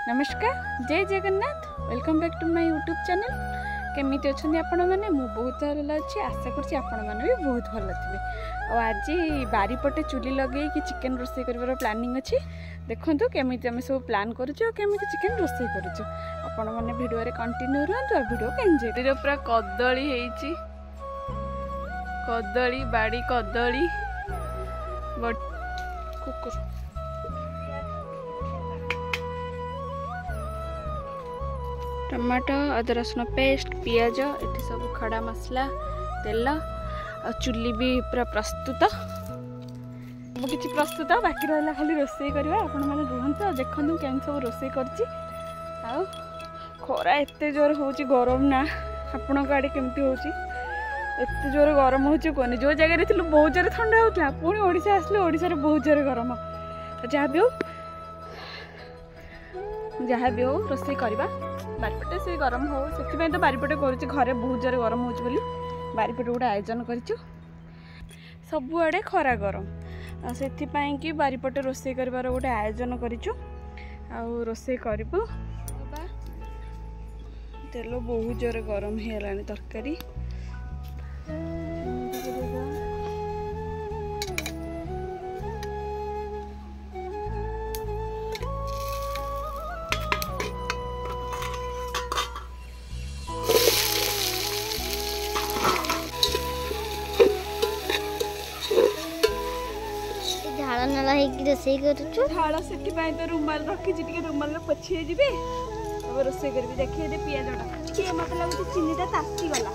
नमस्कार जय Jagannath welcome back to my YouTube channel केमिति अच्छे आपण मैंने बहुत भल अच्छी आशा करछि आपण मैंने भी बहुत भल थे आज बारीपटे चुली लगे कि चिकेन रोषे कर प्लानिंग अच्छी देखो केमिति आम सब प्लान करुचु केमिति चिकेन रोषे करुचु आपण मैंने वीडियो कंटिन्यू रहतु वीडियो को एंजॉय पूरा कदली है कदली बाड़ी कदली कुकुर टमाटो अदा रसुण पेस्ट पियाज ये सब खड़ा मसला तेल चुली भी पूरा प्रस्तुत सब किसी प्रस्तुत बाकी रहा खाली रोषे करवा आपण मैंने रुहतु देखु केम सब रोषे कर खरा एत जोर हो गरम ना आपण आड़े केमती हो एत जोर गरम हो कहनी जो जगह थी बहुत जोर ठंडा होता पुणी ओडिशा आसले ओडिशा बहुत जोर गरम जहाँ भी हो रोषे करवा बारीपटे से गरम हो से तो बारीपटे करुच्ची घरे बहुत जोर गरम हो बारीपटे गोटे आयोजन करूँ सबुआड़े खरा गरम से कि बारीपटे रोषे कर गोटे आयोजन करूँ रोषे करूँ तेल बहुत जोर गरम है तरकारी रोषे झाड़ से तो रुमाल रखी रुमाल पोछे जी रोषे करी देखिए पियाज मत लगे चीनीटा तासी गला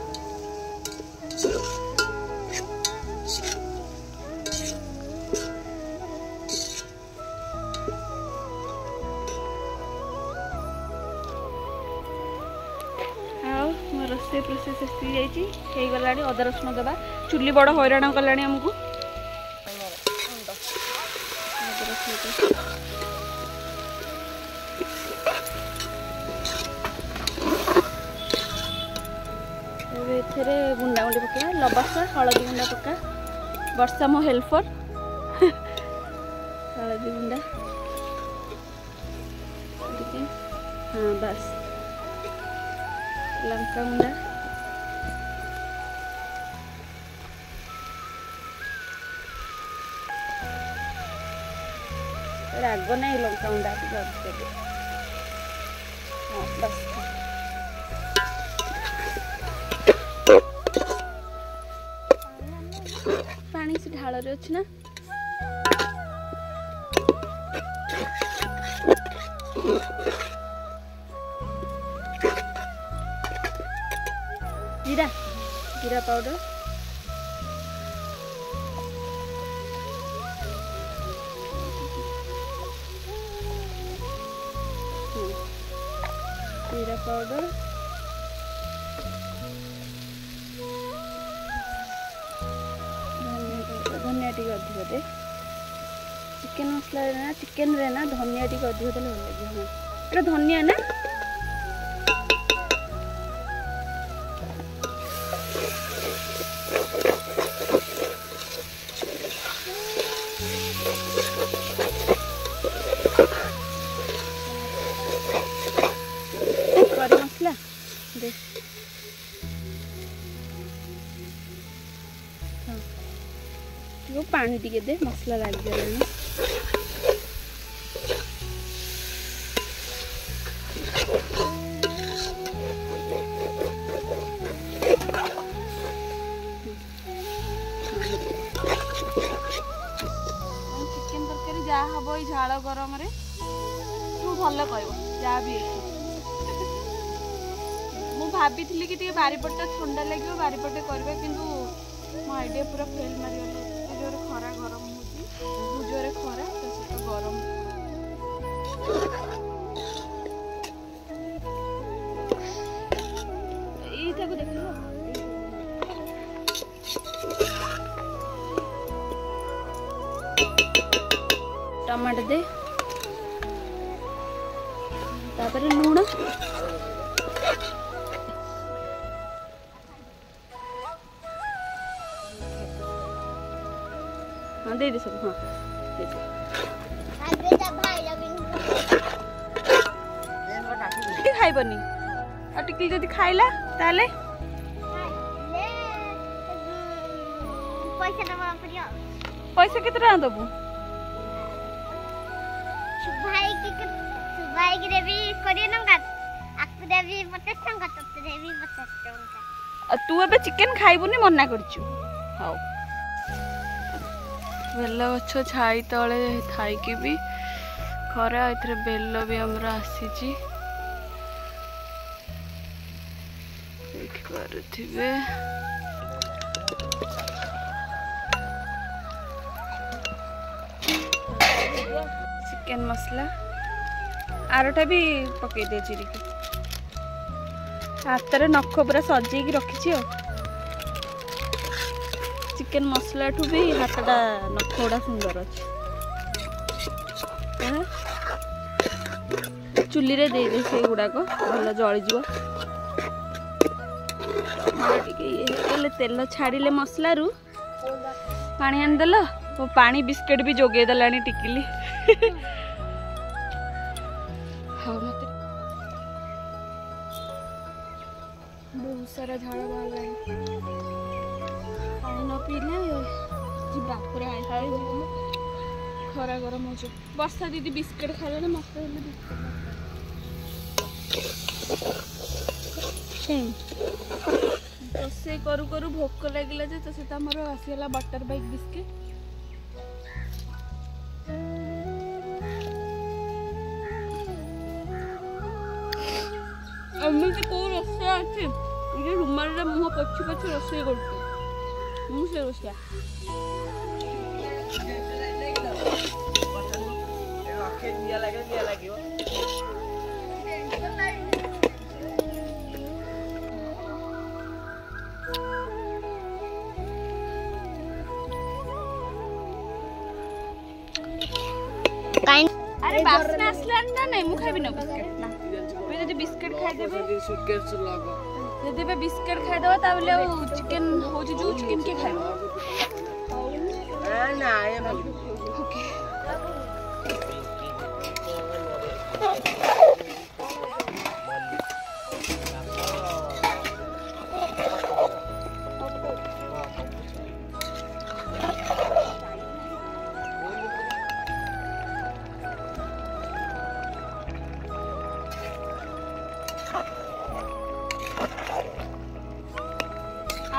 रोषे प्रोसेस गला अदा रसुण दबा चुली बड़ हैरान कला आमको गुंडा गुंडी पका लबासा हलदी गुंडा पका वर्षा मो हेल्पर हलदी गुंडा हाँ बस लंका गुंडा राग नहीं लंका गुंडा हाँ बस पानी से ढाल रे अच्छी ना जीरा जीरा पाउडर जीरा पाउडर धनिया टी अधिक दे चिकेन मसला ना चिकेन रे ना धनिया टी अधिक देले भल लगे हाँ ये धनिया ना करी मसला दे पानी टिके दे मसला लग गया चिकेन तरकारी जहाँ हम ये झाड़ गरम तू भल कह जहाँ भी मु भाभी कि बारीपटे ठंडा लगे बारीपटे करवा किंतु मो आइडिया पूरा फेल मारिगला जोर खरा गरम हो जोरे खरा तो गरम ये देख टमाटो दे तापर लूण हाँ दे दे सब हाँ खाइबनी और टिकली जदि खाइला ताले पैसा केते टका दबु सुभाई की देवी 20 टंका आकु देवी 50 टंका तते देवी 50 टंका तू एबे चिकन खाइबुनी मना करछु हाउ बेल गछ छाई तले थाई कि भी खरा एथरे बेल भी हमरा आसीची देखि पारुथिबे चिकन मसला आरटा भी पकई दे चिरिकी हाथ में नख पूरा सजेक रखी चिकन मसला ठू भी हाथटा नख गुड़ा सुंदर अच्छे चुली रे दे दे से गुड़ाक भल जलीज तेल छाड़िले मसला रू पानी आनीदेल पानी बिस्किट भी जोगे देला टिकिली हाँ मत बहुत सारा झाड़ बाहर पानी न पीले जीवा पूरा खरा गरम हो वर्षा दीदी बिस्किट खाइले मत रोसे करू करू भोक लगे तो से आसीगला बटर बाइक बिस्किट एमती कौ रोषा अच्छे रुमाल मुह पछी पछी रोषे कर रोषा अरे बासना आसला ना नहीं मु खाइबी ना बिस्किट ना जब बिस्किट खाई देबे जब बिस्किट खाई देबा ताबले चिकन हो जो चिकन के खाइबो ना ये ओके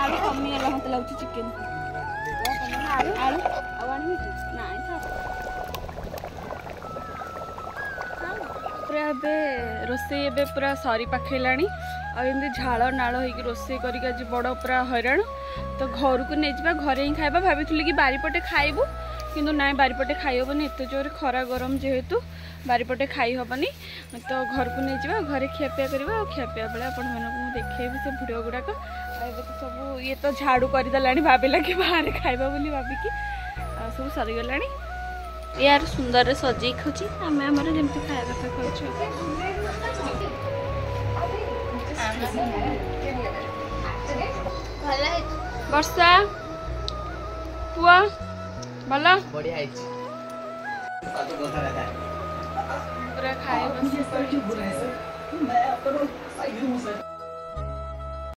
आलू कमी है मत लगुच चिकन आलू आलू आवानी नाई पूरा एबे रोसे एबे पूरा सरी पाखैलाणी आमती झाड़ नाल हो रोसे कर बड़ पूरा हैरान तो घर को नहीं जा घरे ही खाइबा भाभी कि बारीपटे खाइबू किंतु ना बारीपटे खाई हेनी एत जोर खरा गरम जेहेतु बारीपटे खाई हेनी तो घर को नहीं जा घरे खियापिया करवा खियापिया बेले आपण देखी से भिड गुड़ाक तो सब ये तो झाड़ू करदेला भाविला कि बाहर खाइबा बोली भाविकी सब सरीगला यार सुंदर सजे खाऊँ आम आमर जमी खाया खाऊ वर्षा पुआ भल पूरा खाए